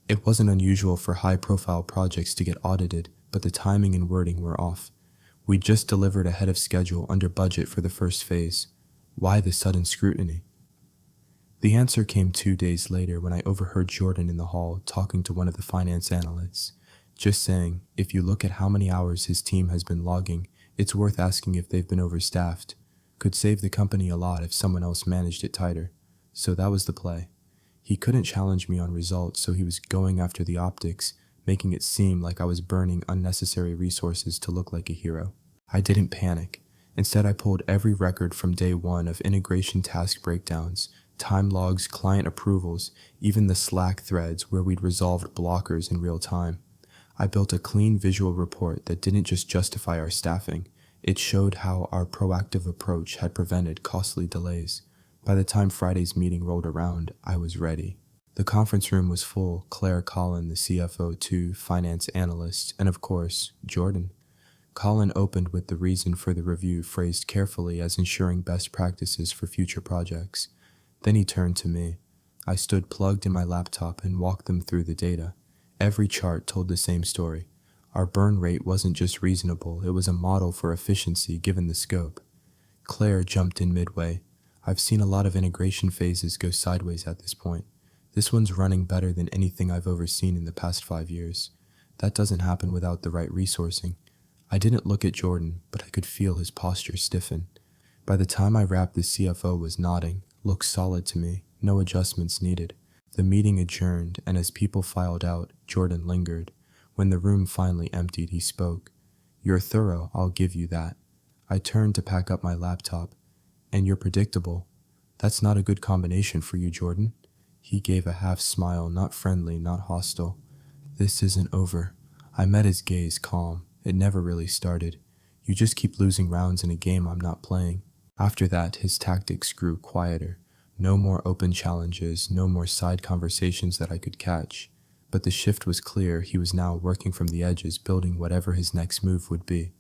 It wasn't unusual for high-profile projects to get audited, but the timing and wording were off. We just delivered ahead of schedule, under budget for the first phase. Why the sudden scrutiny? The answer came 2 days later when I overheard Jordan in the hall talking to one of the finance analysts, just saying, "If you look at how many hours his team has been logging, it's worth asking if they've been overstaffed. Could save the company a lot if someone else managed it tighter." So that was the play. He couldn't challenge me on results, so he was going after the optics, making it seem like I was burning unnecessary resources to look like a hero. I didn't panic. Instead, I pulled every record from day one of integration task breakdowns, time logs, client approvals, even the Slack threads where we'd resolved blockers in real time. I built a clean visual report that didn't just justify our staffing, it showed how our proactive approach had prevented costly delays. By the time Friday's meeting rolled around, I was ready. The conference room was full: Claire, Colin, the CFO, 2 finance analysts, and of course, Jordan. Colin opened with the reason for the review, phrased carefully as ensuring best practices for future projects. Then he turned to me. I stood plugged in my laptop and walked them through the data. Every chart told the same story. Our burn rate wasn't just reasonable, it was a model for efficiency given the scope. Claire jumped in midway. "I've seen a lot of integration phases go sideways at this point. This one's running better than anything I've overseen in the past 5 years. That doesn't happen without the right resourcing." I didn't look at Jordan, but I could feel his posture stiffen. By the time I wrapped, the CFO was nodding, looked solid to me, no adjustments needed. The meeting adjourned, and as people filed out, Jordan lingered. When the room finally emptied, he spoke. "You're thorough, I'll give you that." I turned to pack up my laptop. "And you're predictable. That's not a good combination for you, Jordan." He gave a half smile, not friendly, not hostile. "This isn't over." I met his gaze, calm. "It never really started. You just keep losing rounds in a game I'm not playing." After that, his tactics grew quieter. No more open challenges, no more side conversations that I could catch. But the shift was clear. He was now working from the edges, building whatever his next move would be.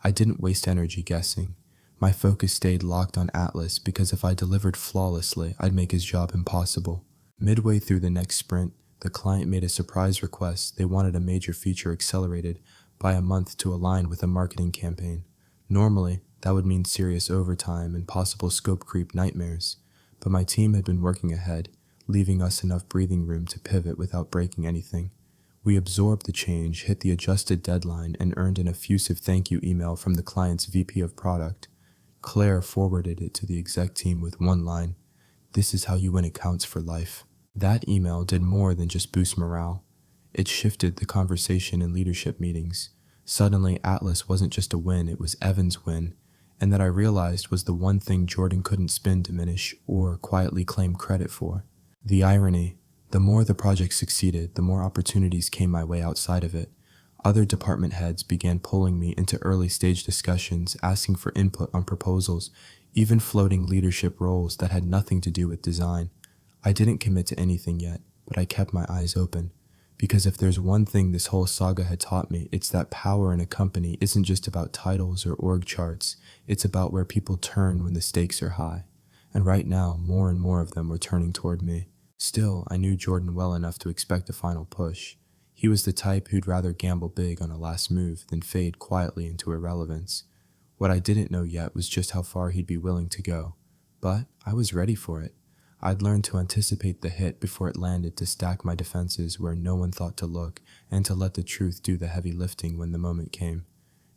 I didn't waste energy guessing. My focus stayed locked on Atlas, because if I delivered flawlessly, I'd make his job impossible. Midway through the next sprint, the client made a surprise request. They wanted a major feature accelerated by a month to align with a marketing campaign. Normally, that would mean serious overtime and possible scope creep nightmares, but my team had been working ahead, leaving us enough breathing room to pivot without breaking anything. We absorbed the change, hit the adjusted deadline, and earned an effusive thank you email from the client's VP of product. Claire forwarded it to the exec team with one line: "This is how you win accounts for life." That email did more than just boost morale. It shifted the conversation in leadership meetings. Suddenly, Atlas wasn't just a win, it was Evan's win, and that I realized was the one thing Jordan couldn't spin diminish or quietly claim credit for. The irony: the more the project succeeded, the more opportunities came my way outside of it. Other department heads began pulling me into early stage discussions, asking for input on proposals, even floating leadership roles that had nothing to do with design. I didn't commit to anything yet, but I kept my eyes open. Because if there's one thing this whole saga had taught me, it's that power in a company isn't just about titles or org charts, it's about where people turn when the stakes are high. And right now, more and more of them were turning toward me. Still, I knew Jordan well enough to expect a final push. He was the type who'd rather gamble big on a last move than fade quietly into irrelevance. What I didn't know yet was just how far he'd be willing to go. But I was ready for it. I'd learned to anticipate the hit before it landed, to stack my defenses where no one thought to look, and to let the truth do the heavy lifting when the moment came.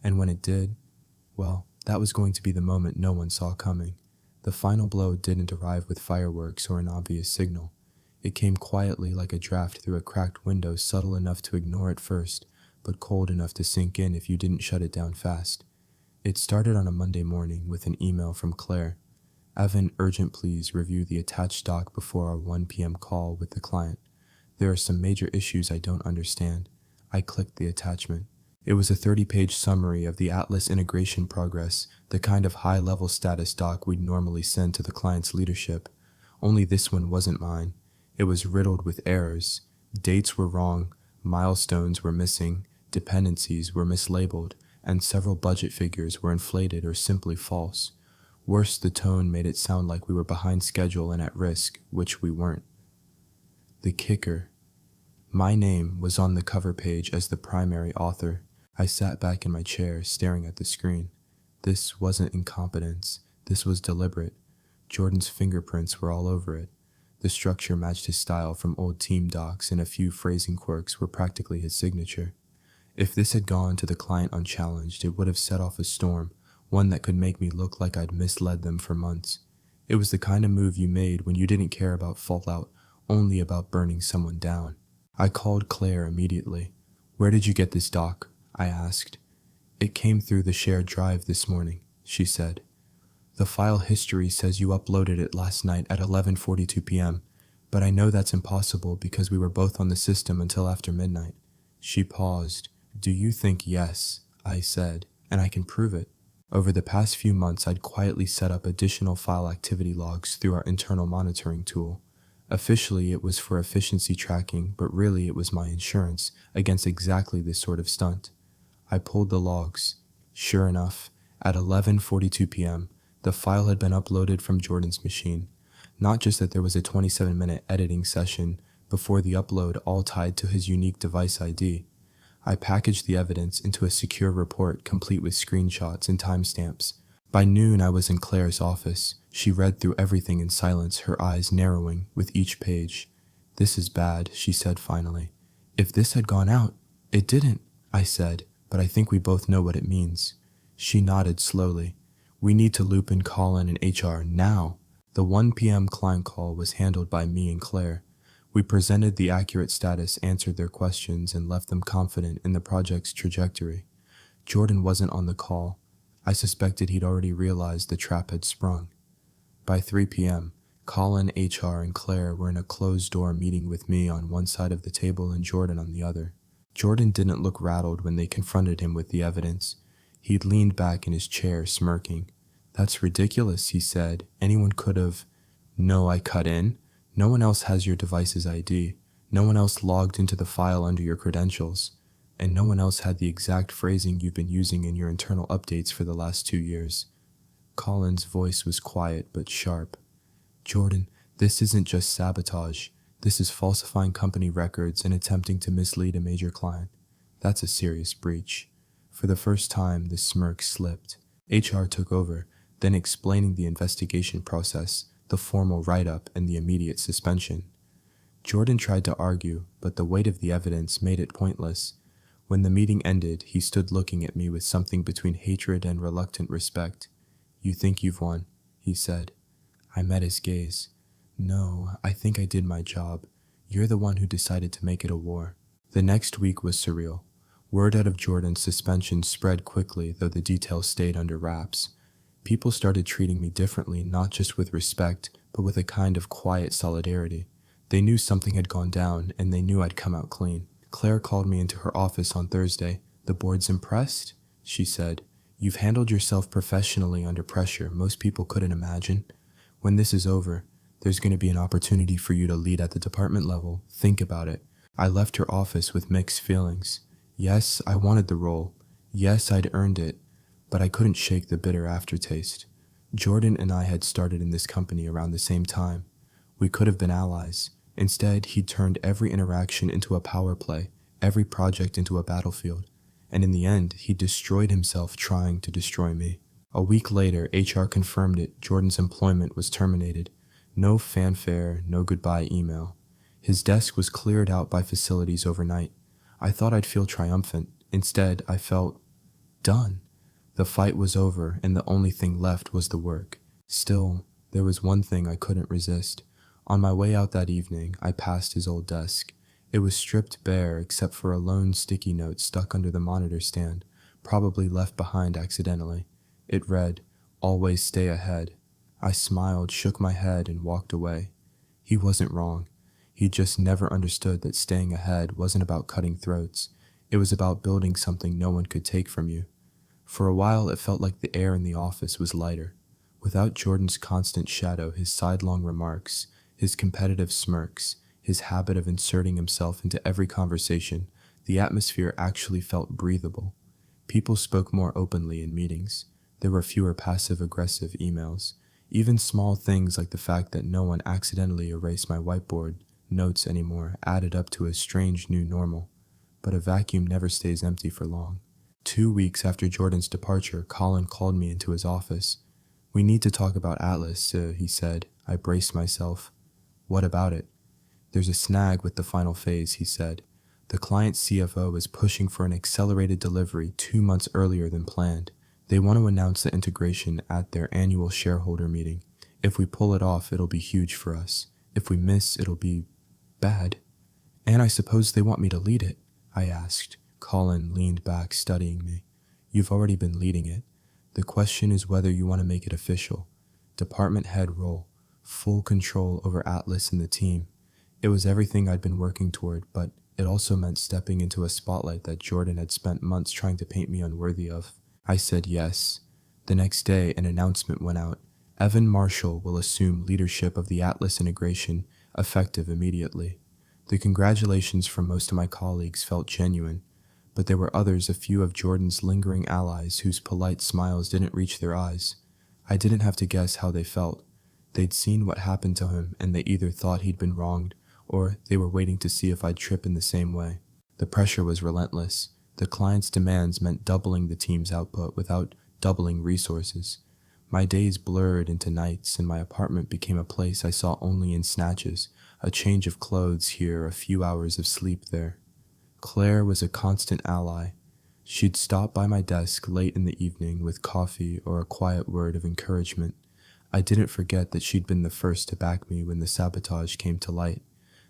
And when it did, well, that was going to be the moment no one saw coming. The final blow didn't arrive with fireworks or an obvious signal. It came quietly, like a draft through a cracked window, subtle enough to ignore at first, but cold enough to sink in if you didn't shut it down fast. It started on a Monday morning with an email from Claire. "Evan, urgent please review the attached doc before our 1 p.m. call with the client. There are some major issues I don't understand." I clicked the attachment. It was a 30-page summary of the Atlas integration progress, the kind of high-level status doc we'd normally send to the client's leadership. Only this one wasn't mine. It was riddled with errors. Dates were wrong, milestones were missing, dependencies were mislabeled, and several budget figures were inflated or simply false. Worse, the tone made it sound like we were behind schedule and at risk, which we weren't. The kicker: my name was on the cover page as the primary author. I sat back in my chair, staring at the screen. This wasn't incompetence. This was deliberate. Jordan's fingerprints were all over it. The structure matched his style from old team docs, and a few phrasing quirks were practically his signature. If this had gone to the client unchallenged, it would have set off a storm, one that could make me look like I'd misled them for months. It was the kind of move you made when you didn't care about fallout, only about burning someone down. I called Claire immediately. "Where did you get this doc?" I asked. "It came through the shared drive this morning," she said. "The file history says you uploaded it last night at 11:42 p.m., but I know that's impossible because we were both on the system until after midnight." She paused. "Do you think yes?" I said, "and I can prove it." Over the past few months, I'd quietly set up additional file activity logs through our internal monitoring tool. Officially, it was for efficiency tracking, but really it was my insurance against exactly this sort of stunt. I pulled the logs. Sure enough, at 11:42 p.m., the file had been uploaded from Jordan's machine. Not just that there was a 27-minute editing session before the upload, all tied to his unique device ID. I packaged the evidence into a secure report complete with screenshots and timestamps. By noon, I was in Claire's office. She read through everything in silence, her eyes narrowing with each page. "This is bad," she said finally. "If this had gone out—" "It didn't," I said, "but I think we both know what it means." She nodded slowly. "We need to loop in Colin and HR now." The 1 p.m. client call was handled by me and Claire. We presented the accurate status, answered their questions, and left them confident in the project's trajectory. Jordan wasn't on the call. I suspected he'd already realized the trap had sprung. By 3 p.m., Colin, HR, and Claire were in a closed-door meeting with me on one side of the table and Jordan on the other. Jordan didn't look rattled when they confronted him with the evidence. He'd leaned back in his chair, smirking. "That's ridiculous," he said. "Anyone could have—" "No," I cut in. "No one else has your device's ID. No one else logged into the file under your credentials. And no one else had the exact phrasing you've been using in your internal updates for the last 2 years." Colin's voice was quiet but sharp. "Jordan, this isn't just sabotage. This is falsifying company records and attempting to mislead a major client. That's a serious breach." For the first time, the smirk slipped. HR took over, then explaining the investigation process, the formal write-up, and the immediate suspension. Jordan tried to argue, but the weight of the evidence made it pointless. When the meeting ended, he stood looking at me with something between hatred and reluctant respect. "You think you've won," he said. I met his gaze. "No, I think I did my job. You're the one who decided to make it a war." The next week was surreal. Word out of Jordan's suspension spread quickly, though the details stayed under wraps. People started treating me differently, not just with respect, but with a kind of quiet solidarity. They knew something had gone down, and they knew I'd come out clean. Claire called me into her office on Thursday. "The board's impressed?" she said. "You've handled yourself professionally under pressure most people couldn't imagine. When this is over, there's going to be an opportunity for you to lead at the department level. Think about it." I left her office with mixed feelings. Yes, I wanted the role. Yes, I'd earned it, but I couldn't shake the bitter aftertaste. Jordan and I had started in this company around the same time. We could have been allies. Instead, he'd turned every interaction into a power play, every project into a battlefield, and in the end, he destroyed himself trying to destroy me. A week later, HR confirmed it. Jordan's employment was terminated. No fanfare, no goodbye email. His desk was cleared out by facilities overnight. I thought I'd feel triumphant. Instead, I felt done. The fight was over, and the only thing left was the work. Still, there was one thing I couldn't resist. On my way out that evening, I passed his old desk. It was stripped bare except for a lone sticky note stuck under the monitor stand, probably left behind accidentally. It read, "Always stay ahead." I smiled, shook my head, and walked away. He wasn't wrong. He just never understood that staying ahead wasn't about cutting throats. It was about building something no one could take from you. For a while, it felt like the air in the office was lighter. Without Jordan's constant shadow, his sidelong remarks, his competitive smirks, his habit of inserting himself into every conversation, the atmosphere actually felt breathable. People spoke more openly in meetings. There were fewer passive-aggressive emails. Even small things like the fact that no one accidentally erased my whiteboard notes anymore added up to a strange new normal. But a vacuum never stays empty for long. 2 weeks after Jordan's departure, Colin called me into his office. "We need to talk about Atlas," he said. I braced myself. "What about it?" "There's a snag with the final phase," he said. "The client's CFO is pushing for an accelerated delivery 2 months earlier than planned. They want to announce the integration at their annual shareholder meeting. If we pull it off, it'll be huge for us. If we miss, it'll be bad." "And I suppose they want me to lead it?" I asked. Colin leaned back, studying me. "You've already been leading it. The question is whether you want to make it official. Department head role, full control over Atlas and the team. It was everything I'd been working toward, but it also meant stepping into a spotlight that Jordan had spent months trying to paint me unworthy of. I said yes. The next day, an announcement went out. Evan Marshall will assume leadership of the Atlas integration, effective immediately. The congratulations from most of my colleagues felt genuine, but there were others, a few of Jordan's lingering allies whose polite smiles didn't reach their eyes. I didn't have to guess how they felt. They'd seen what happened to him, and they either thought he'd been wronged, or they were waiting to see if I'd trip in the same way. The pressure was relentless. The client's demands meant doubling the team's output without doubling resources. My days blurred into nights, and my apartment became a place I saw only in snatches, a change of clothes here, a few hours of sleep there. Claire was a constant ally. She'd stop by my desk late in the evening with coffee or a quiet word of encouragement. I didn't forget that she'd been the first to back me when the sabotage came to light.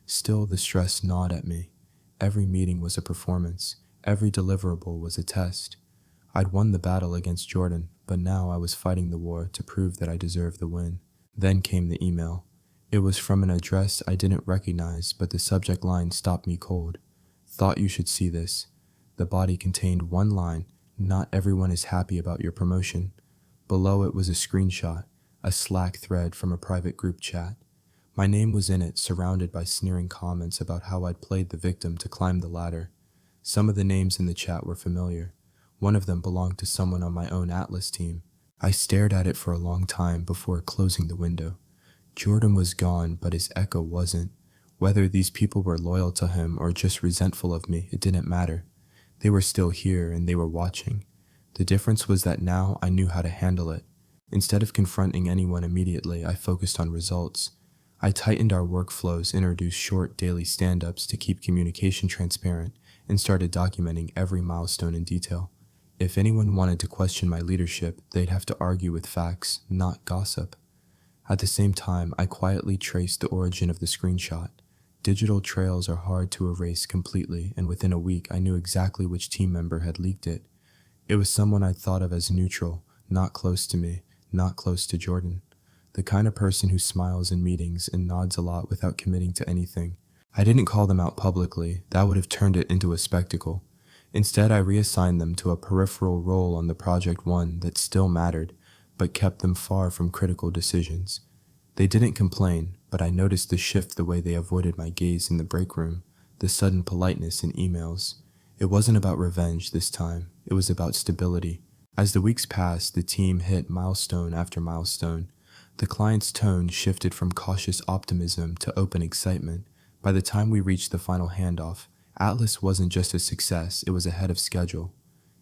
Still, the stress gnawed at me. Every meeting was a performance. Every deliverable was a test. I'd won the battle against Jordan, but now I was fighting the war to prove that I deserved the win. Then came the email. It was from an address I didn't recognize, but the subject line stopped me cold. "Thought you should see this." The body contained one line, "Not everyone is happy about your promotion." Below it was a screenshot, a Slack thread from a private group chat. My name was in it, surrounded by sneering comments about how I'd played the victim to climb the ladder. Some of the names in the chat were familiar. One of them belonged to someone on my own Atlas team. I stared at it for a long time before closing the window. Jordan was gone, but his echo wasn't. Whether these people were loyal to him or just resentful of me, it didn't matter. They were still here, and they were watching. The difference was that now I knew how to handle it. Instead of confronting anyone immediately, I focused on results. I tightened our workflows, introduced short daily stand-ups to keep communication transparent, and started documenting every milestone in detail. If anyone wanted to question my leadership, they'd have to argue with facts, not gossip. At the same time, I quietly traced the origin of the screenshot. Digital trails are hard to erase completely, and within a week I knew exactly which team member had leaked it. It was someone I'd thought of as neutral, not close to me, not close to Jordan. The kind of person who smiles in meetings and nods a lot without committing to anything. I didn't call them out publicly, that would have turned it into a spectacle. Instead, I reassigned them to a peripheral role on the project one that still mattered, but kept them far from critical decisions. They didn't complain, but I noticed the shift the way they avoided my gaze in the break room, the sudden politeness in emails. It wasn't about revenge this time, it was about stability. As the weeks passed, the team hit milestone after milestone. The client's tone shifted from cautious optimism to open excitement. By the time we reached the final handoff, Atlas wasn't just a success, it was ahead of schedule.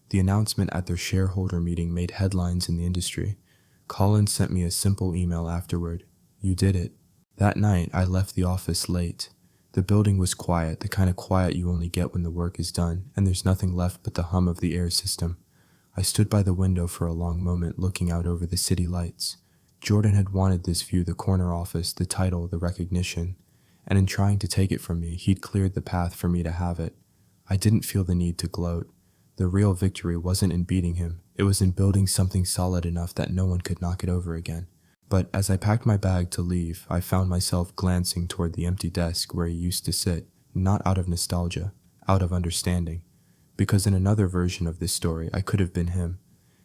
The announcement at their shareholder meeting made headlines in the industry. Colin sent me a simple email afterward. "You did it." That night, I left the office late. The building was quiet, the kind of quiet you only get when the work is done, and there's nothing left but the hum of the air system. I stood by the window for a long moment, looking out over the city lights. Jordan had wanted this view, the corner office, the title, the recognition, and in trying to take it from me, he'd cleared the path for me to have it. I didn't feel the need to gloat. The real victory wasn't in beating him, it was in building something solid enough that no one could knock it over again. But as I packed my bag to leave, I found myself glancing toward the empty desk where he used to sit, not out of nostalgia, out of understanding. Because in another version of this story, I could have been him,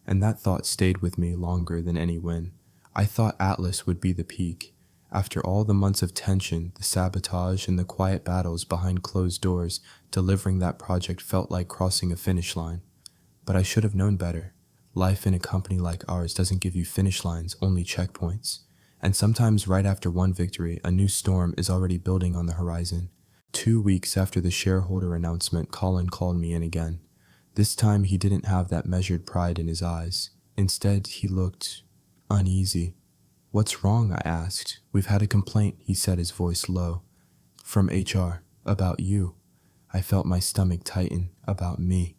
and that thought stayed with me longer than any win. I thought Atlas would be the peak. After all the months of tension, the sabotage, and the quiet battles behind closed doors, delivering that project felt like crossing a finish line. But I should have known better. Life in a company like ours doesn't give you finish lines, only checkpoints. And sometimes right after one victory, a new storm is already building on the horizon. 2 weeks after the shareholder announcement, Colin called me in again. This time he didn't have that measured pride in his eyes. Instead, he looked uneasy. "What's wrong?" I asked. "We've had a complaint," he said, his voice low. "From HR. About you." I felt my stomach tighten. About me.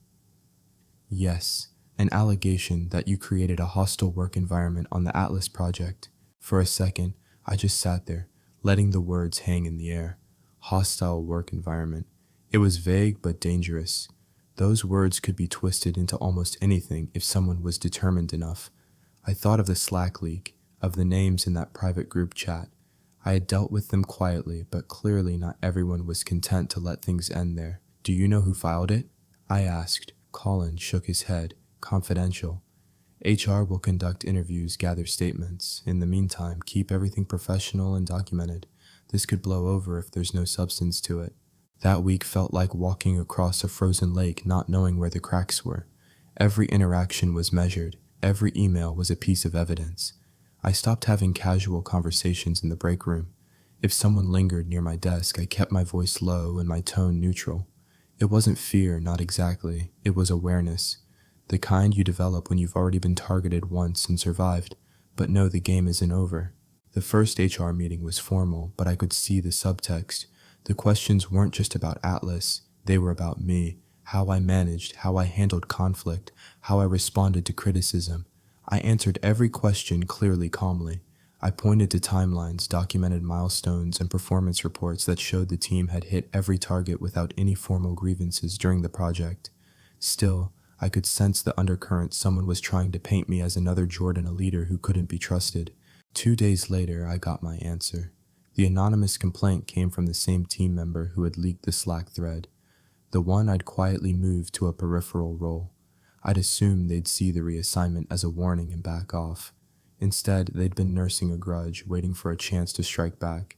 "Yes. An allegation that you created a hostile work environment on the Atlas project." For a second, I just sat there, letting the words hang in the air. Hostile work environment. It was vague but dangerous. Those words could be twisted into almost anything if someone was determined enough. I thought of the Slack leak, of the names in that private group chat. I had dealt with them quietly, but clearly not everyone was content to let things end there. "Do you know who filed it?" I asked. Colin shook his head. "Confidential. HR will conduct interviews, gather statements. In the meantime, keep everything professional and documented. This could blow over if there's no substance to it." That week felt like walking across a frozen lake, not knowing where the cracks were. Every interaction was measured. Every email was a piece of evidence. I stopped having casual conversations in the break room. If someone lingered near my desk, I kept my voice low and my tone neutral. It wasn't fear, not exactly. It was awareness. The kind you develop when you've already been targeted once and survived, but know the game isn't over. The first HR meeting was formal, but I could see the subtext. The questions weren't just about Atlas, they were about me, how I managed, how I handled conflict, how I responded to criticism. I answered every question clearly, calmly. I pointed to timelines, documented milestones, and performance reports that showed the team had hit every target without any formal grievances during the project. Still, I could sense the undercurrent. Someone was trying to paint me as another Jordan, a leader who couldn't be trusted. 2 days later, I got my answer. The anonymous complaint came from the same team member who had leaked the Slack thread, the one I'd quietly moved to a peripheral role. I'd assumed they'd see the reassignment as a warning and back off. Instead, they'd been nursing a grudge, waiting for a chance to strike back.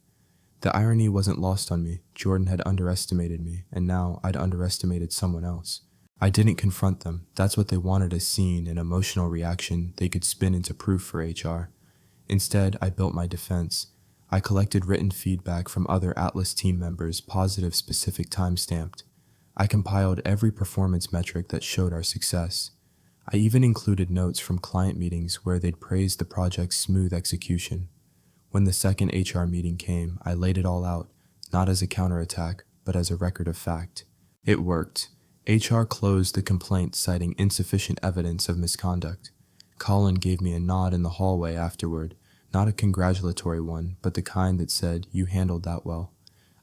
The irony wasn't lost on me. Jordan had underestimated me, and now I'd underestimated someone else. I didn't confront them. That's what they wanted, a scene, an emotional reaction they could spin into proof for HR. Instead, I built my defense. I collected written feedback from other Atlas team members, positive, specific, time-stamped. I compiled every performance metric that showed our success. I even included notes from client meetings where they'd praised the project's smooth execution. When the second HR meeting came, I laid it all out, not as a counterattack, but as a record of fact. It worked. HR closed the complaint citing insufficient evidence of misconduct. Colin gave me a nod in the hallway afterward, not a congratulatory one, but the kind that said, "You handled that well."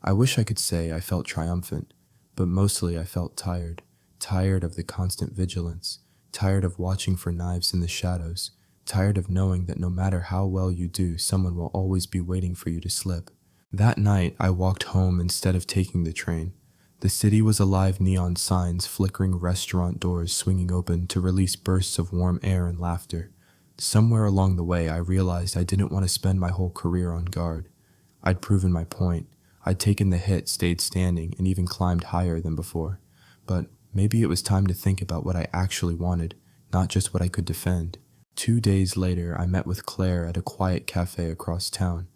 I wish I could say I felt triumphant, but mostly I felt tired. Tired of the constant vigilance, tired of watching for knives in the shadows, tired of knowing that no matter how well you do, someone will always be waiting for you to slip. That night, I walked home instead of taking the train. The city was alive, neon signs, flickering restaurant doors swinging open to release bursts of warm air and laughter. Somewhere along the way, I realized I didn't want to spend my whole career on guard. I'd proven my point. I'd taken the hit, stayed standing, and even climbed higher than before. But maybe it was time to think about what I actually wanted, not just what I could defend. 2 days later, I met with Claire at a quiet cafe across town.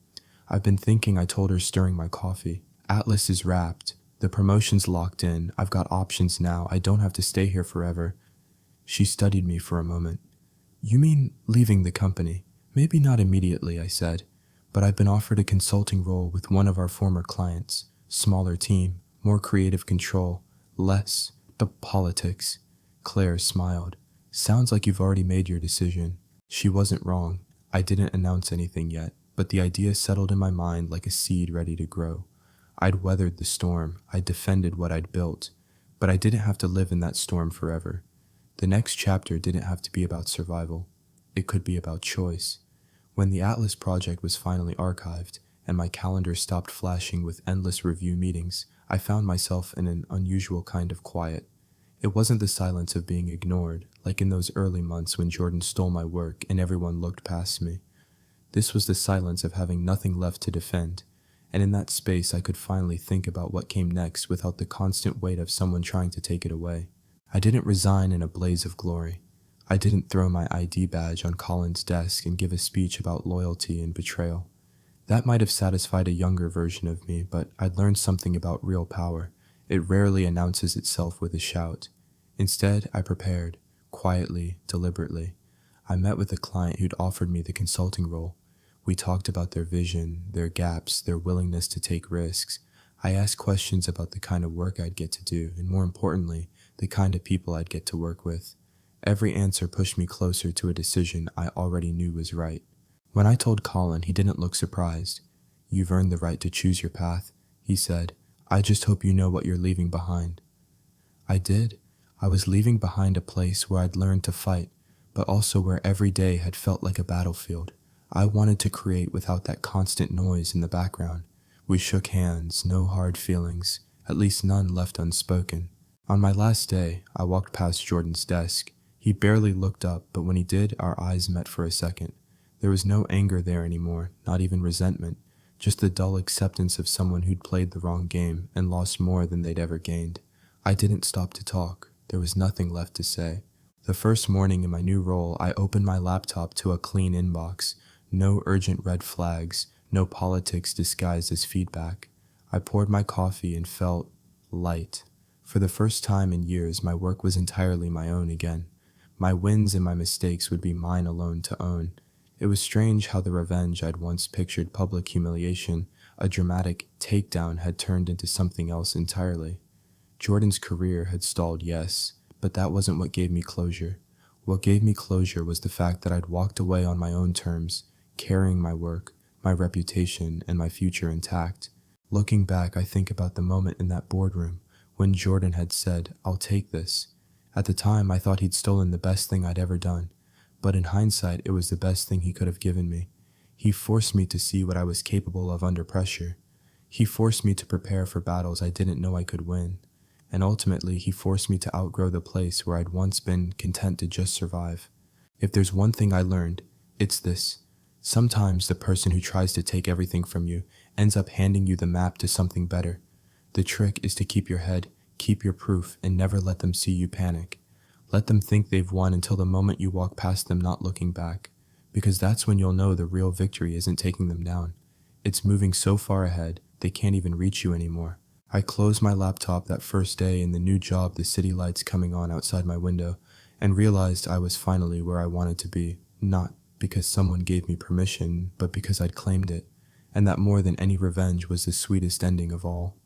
I've been thinking, I told her, stirring my coffee. Atlas is wrapped. The promotion's locked in. I've got options now. I don't have to stay here forever. She studied me for a moment. "You mean leaving the company?" "Maybe not immediately," I said, "but I've been offered a consulting role with one of our former clients. Smaller team, more creative control, less politics." Claire smiled. "Sounds like you've already made your decision." She wasn't wrong. I didn't announce anything yet, but the idea settled in my mind like a seed ready to grow. I'd weathered the storm, I'd defended what I'd built, but I didn't have to live in that storm forever. The next chapter didn't have to be about survival. It could be about choice. When the Atlas project was finally archived, and my calendar stopped flashing with endless review meetings, I found myself in an unusual kind of quiet. It wasn't the silence of being ignored, like in those early months when Jordan stole my work and everyone looked past me. This was the silence of having nothing left to defend. And in that space I could finally think about what came next without the constant weight of someone trying to take it away. I didn't resign in a blaze of glory. I didn't throw my ID badge on Colin's desk and give a speech about loyalty and betrayal. That might have satisfied a younger version of me, but I'd learned something about real power. It rarely announces itself with a shout. Instead, I prepared, quietly, deliberately. I met with a client who'd offered me the consulting role. We talked about their vision, their gaps, their willingness to take risks. I asked questions about the kind of work I'd get to do, and more importantly, the kind of people I'd get to work with. Every answer pushed me closer to a decision I already knew was right. When I told Colin, he didn't look surprised. "You've earned the right to choose your path," he said. "I just hope you know what you're leaving behind." I did. I was leaving behind a place where I'd learned to fight, but also where every day had felt like a battlefield. I wanted to create without that constant noise in the background. We shook hands, no hard feelings, at least none left unspoken. On my last day, I walked past Jordan's desk. He barely looked up, but when he did, our eyes met for a second. There was no anger there anymore, not even resentment, just the dull acceptance of someone who'd played the wrong game and lost more than they'd ever gained. I didn't stop to talk. There was nothing left to say. The first morning in my new role, I opened my laptop to a clean inbox. No urgent red flags, no politics disguised as feedback. I poured my coffee and felt light. For the first time in years, my work was entirely my own again. My wins and my mistakes would be mine alone to own. It was strange how the revenge I'd once pictured public humiliation, a dramatic takedown, had turned into something else entirely. Jordan's career had stalled, yes, but that wasn't what gave me closure. What gave me closure was the fact that I'd walked away on my own terms, carrying my work, my reputation, and my future intact. Looking back, I think about the moment in that boardroom when Jordan had said, "I'll take this." At the time, I thought he'd stolen the best thing I'd ever done, but in hindsight, it was the best thing he could have given me. He forced me to see what I was capable of under pressure. He forced me to prepare for battles I didn't know I could win. And ultimately, he forced me to outgrow the place where I'd once been content to just survive. If there's one thing I learned, it's this. Sometimes the person who tries to take everything from you ends up handing you the map to something better. The trick is to keep your head, keep your proof, and never let them see you panic. Let them think they've won until the moment you walk past them not looking back, because that's when you'll know the real victory isn't taking them down. It's moving so far ahead, they can't even reach you anymore. I closed my laptop that first day in the new job, the city lights coming on outside my window, and realized I was finally where I wanted to be, not because someone gave me permission, but because I'd claimed it, and that more than any revenge was the sweetest ending of all.